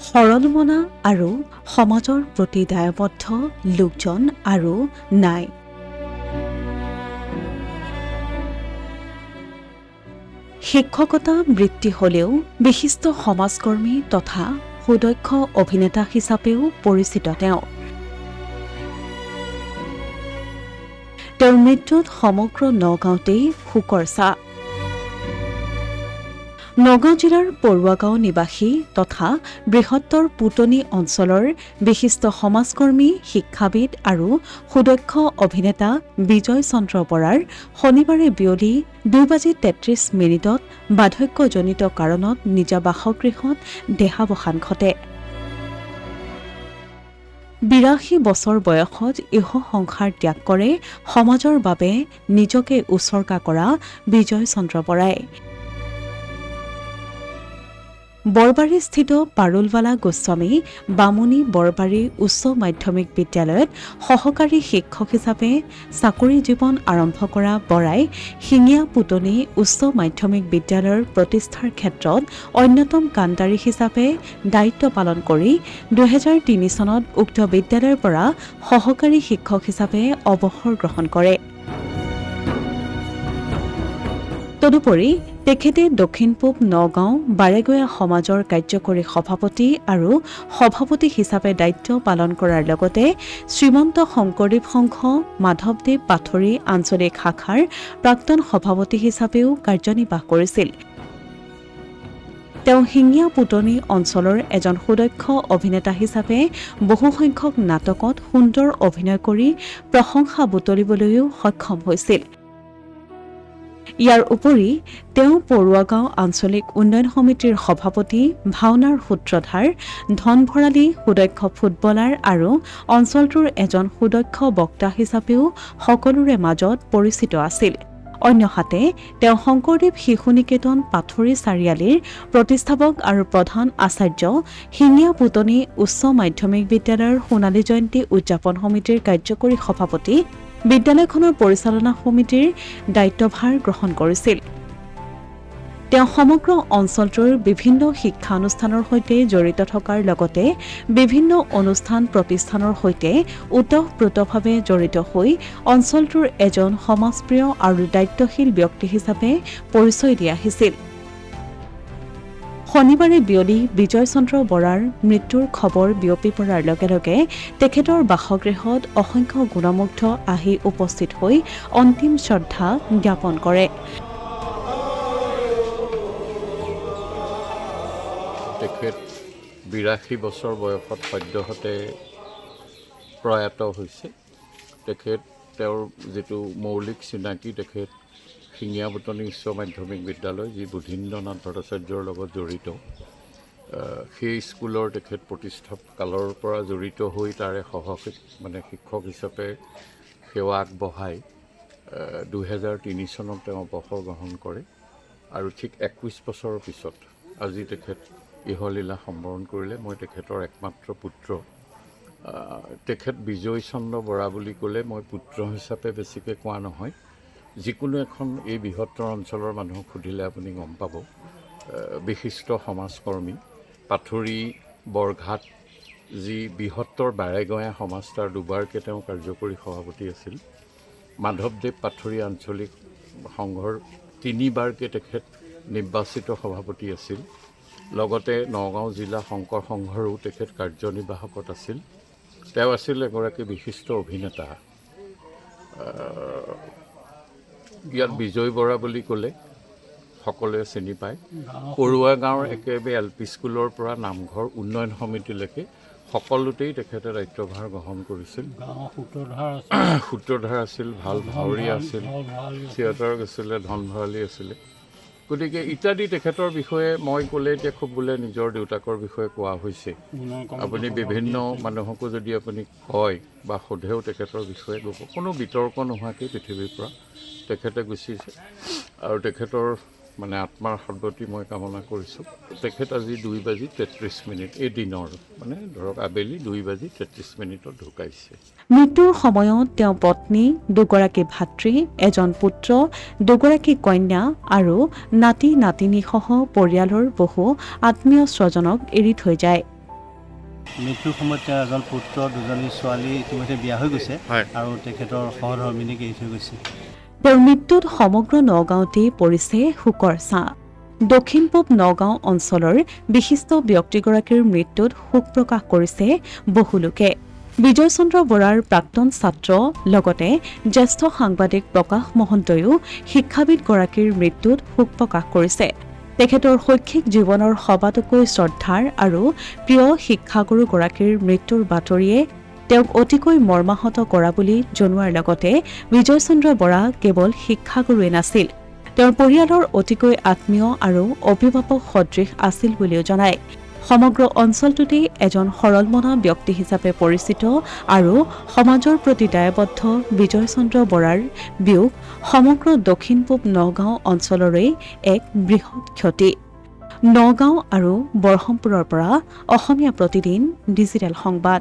সৰলমনা আৰু সমাজৰ প্ৰতি দায়বদ্ধ লোকজন আৰু নাই। শিক্ষকতা বৃত্তি হ'লেও বিশিষ্ট সমাজকৰ্মী তথা সুদক্ষ অভিনেতা হিচাপেও পৰিচিত তেওঁ। তেওঁৰ মৃত্যুত সমগ্ৰ নগাঁওতেই শোকৰ ছাঁ। নগাঁও জিলাৰ পৰুৱাগাঁও নিবাসী তথা বৃহত্তৰ পুতনি অঞ্চলৰ বিশিষ্ট সমাজকৰ্মী, শিক্ষাবিদ আৰু সুদক্ষ অভিনেতা বিজয় চন্দ্ৰ বৰাৰ শনিবাৰে বিয়লি 2:33 বাৰ্ধক্যজনিত কাৰণত নিজা বাসগৃহত দেহাৱসান ঘটে। 82 বছৰ বয়সত ইহ সংসাৰ ত্যাগ কৰে সমাজৰ বাবে নিজকে উচৰ্গা কৰা বিজয় চন্দ্ৰ বৰাই। বৰবাৰীস্থিত পাৰুলৱালা গোস্বামী বামুণী বৰবাৰী উচ্চ মাধ্যমিক বিদ্যালয়ত সহকাৰী শিক্ষক হিচাপে চাকৰি জীৱন আৰম্ভ কৰা বৰাই শিঙীয়া পুতনি উচ্চ মাধ্যমিক বিদ্যালয়ৰ প্ৰতিষ্ঠাৰ ক্ষেত্ৰত অন্যতম কাণ্ডাৰী হিচাপে দায়িত্ব পালন কৰি 2003 চনত উক্ত বিদ্যালয়ৰ পৰা সহকাৰী শিক্ষক হিচাপে অৱসৰ গ্ৰহণ কৰে। তদুপৰি তেখেতে দক্ষিণ পূব নগাঁও বাৰেগয়া সমাজৰ কাৰ্যকৰী সভাপতি আৰু সভাপতি হিচাপে দায়িত্ব পালন কৰাৰ লগতে শ্ৰীমন্ত শংকৰদেৱ সংঘ মাধৱদেৱ পাথৰী আঞ্চলিক শাখাৰ প্ৰাক্তন সভাপতি হিচাপেও কাৰ্যনিৰ্বাহ কৰিছিল। তেওঁ শিঙীয়া পুতনি অঞ্চলৰ এজন সুদক্ষ অভিনেতা হিচাপে বহুসংখ্যক নাটকত সুন্দৰ অভিনয় কৰি প্ৰশংসা বুটলিবলৈও সক্ষম হৈছিল। ইয়াৰ উপৰি তেওঁ পৰুৱাগাঁও আঞ্চলিক উন্নয়ন সমিতিৰ সভাপতি, ভাওনাৰ সূত্ৰধাৰ, ধনভৰালী সুদক্ষ ফুটবলাৰ আৰু অঞ্চলটোৰ এজন সুদক্ষ বক্তা হিচাপেও সকলোৰে মাজত পৰিচিত আছিল। অন্যহাতে তেওঁ শংকৰদেৱ শিশু নিকেতন পাথৰী চাৰিআলিৰ প্ৰতিষ্ঠাপক আৰু প্ৰধান আচাৰ্য, শিঙীয়া পুতনি উচ্চ মাধ্যমিক বিদ্যালয়ৰ সোণালী জয়ন্তী উদযাপন সমিতিৰ কাৰ্যকৰী সভাপতি, বিদ্যালয়খনৰ পৰিচালনা সমিতিৰ দায়িত্বভাৰ গ্ৰহণ কৰিছিল। তেওঁ সমগ্ৰ অঞ্চলটোৰ বিভিন্ন শিক্ষানুষ্ঠানৰ সৈতে জড়িত থকাৰ লগতে বিভিন্ন অনুষ্ঠান প্ৰতিষ্ঠানৰ সৈতে ওতঃপ্ৰোতভাৱে জড়িত হৈ অঞ্চলটোৰ এজন সমাজপ্ৰিয় আৰু দায়িত্বশীল ব্যক্তি হিচাপে পৰিচয় দি আহিছিল। শনিবাৰে বিয়লি বিজয় চন্দ্ৰ বৰাৰ মৃত্যুৰ খবৰ বিয়পি পৰাৰ লগে লগে তেখেতৰ বাসগৃহত অসংখ্য গুণমুগ্ধ আহি উপস্থিত হৈ অন্তিম শ্ৰদ্ধা জ্ঞাপন কৰে। তেখেত 82 বছৰ বয়সত সদ্যহতে প্ৰয়াত হৈছে। তেওঁৰ যিটো মৌলিক চিনাকি, তেখেত শিঙীয়া পুতনি উচ্চ মাধ্যমিক বিদ্যালয়, যি বুধীন্দ্ৰনাথ ভট্টাচাৰ্যৰ লগত জড়িত, সেই স্কুলৰ তেখেত প্ৰতিষ্ঠা কালৰ পৰা জড়িত হৈ তাৰে শিক্ষক হিচাপে সেৱা আগবঢ়াই 2003 চনত তেওঁ অৱসৰ গ্ৰহণ কৰে আৰু ঠিক 21 বছৰৰ পিছত আজি তেখেত ইহলীলা সম্বৰণ কৰিলে। মই তেখেতৰ একমাত্ৰ পুত্ৰ। তেখেত বিজয় চন্দ্ৰ বৰা বুলি ক'লে মই পুত্ৰ হিচাপে বেছিকৈ কোৱা নহয়। যিকোনো এখন এই বৃহত্তৰ অঞ্চলৰ মানুহক সুধিলে আপুনি গম পাব। বিশিষ্ট সমাজকৰ্মী, পাথৰী বৰঘাট যি বৃহত্তৰ বাৰেগয়া সমাজ, তাৰ দুবাৰকৈ তেওঁ কাৰ্যকৰী সভাপতি আছিল। মাধৱদেৱ পাথৰী আঞ্চলিক সংঘৰ 3বাৰকৈ তেখেত নিৰ্বাচিত সভাপতি আছিল। লগতে নগাঁও জিলা শংকৰ সংঘৰো তেখেত কাৰ্যনিৰ্বাহকত আছিল। তেওঁ আছিল এগৰাকী বিশিষ্ট অভিনেতা। ইয়াত বিজয় বৰা বুলি ক'লে সকলোৱে চিনি পায়। পৰুৱা গাঁৱৰ একেবাৰে LP স্কুলৰ পৰা নামঘৰ উন্নয়ন সমিতিলৈকে সকলোতেই তেখেতে দায়িত্বভাৰ গ্ৰহণ কৰিছিল। সূত্ৰধাৰ আছিল, ভাল ভাৱৰীয়া আছিল, থিয়েটাৰ আছিলে, ধনভৰালী আছিলে। গতিকে ইত্যাদি তেখেতৰ বিষয়ে মই ক'লে এতিয়া খুব বোলে নিজৰ দেউতাকৰ বিষয়ে কোৱা হৈছে। আপুনি বিভিন্ন মানুহকো যদি আপুনি কয় বা সোধেও তেখেতৰ বিষয়ে ক'ব, কোনো বিতৰ্ক নোহোৱাকৈ পৃথিৱীৰ পৰা তেখেতে গুচিছে আৰু তেখেতৰ আত্মাৰ সদ্গতি মই কামনা কৰিছোঁ। তেখেত আজি 2:33 এই দিনৰ ধৰক আবেলি 2:33 ঢুকাইছে। মৃত্যুৰ সময়ত তেওঁ পত্নী, দুগৰাকী ভাতৃ, এজন পুত্ৰ, দুগৰাকী কন্যা আৰু নাতি নাতিনীসহ পৰিয়ালৰ বহু আত্মীয় স্বজনক এৰি থৈ যায়। মৃত্যুৰ সময়ত তেওঁৰ এজন পুত্ৰ, দুজনী ছোৱালী ইতিমধ্যে বিয়া হৈ গৈছে হয়। আৰু তেখেতৰ সহধৰ্মিনীক এৰি থৈ গৈছে। তেওঁৰ মৃত্যুত সমগ্ৰ নগাঁৱতেই পৰিছে শোকৰ ছাঁ। দক্ষিণ পূব নগাঁও অঞ্চলৰ বিশিষ্ট ব্যক্তিগৰাকীৰ মৃত্যুত শোক প্ৰকাশ কৰিছে বহু লোকে। বিজয় চন্দ্ৰ বৰাৰ প্ৰাক্তন ছাত্ৰ লগতে জ্যেষ্ঠ সাংবাদিক প্ৰকাশ মহন্তইও শিক্ষাবিদগৰাকীৰ মৃত্যুত শোক প্ৰকাশ কৰিছে। তেখেতৰ শৈক্ষিক জীৱনৰ সবাতোকৈ শ্ৰদ্ধাৰ আৰু প্ৰিয় শিক্ষাগুৰুগৰাকীৰ মৃত্যুৰ বাতৰিয়ে তেওঁক অতিকৈ মৰ্মাহত কৰা বুলি জনোৱাৰ লগতে বিজয় চন্দ্ৰ বৰা কেৱল শিক্ষাগুৰুৱে নাছিল, তেওঁৰ পৰিয়ালৰ অতিকৈ আত্মীয় আৰু অভিভাৱক সদৃশ আছিল বুলিও জনায়। সমগ্ৰ অঞ্চলটোতেই এজন সৰলমনা ব্যক্তি হিচাপে পৰিচিত আৰু সমাজৰ প্ৰতি দায়বদ্ধ বিজয় চন্দ্ৰ বৰাৰ বিয়োগ সমগ্ৰ দক্ষিণ পূব নগাঁও অঞ্চলৰেই এক বৃহৎ ক্ষতি। নগাঁও আৰু বৰহমপুৰৰ পৰা অসমীয়া প্ৰতিদিন ডিজিটেল সংবাদ।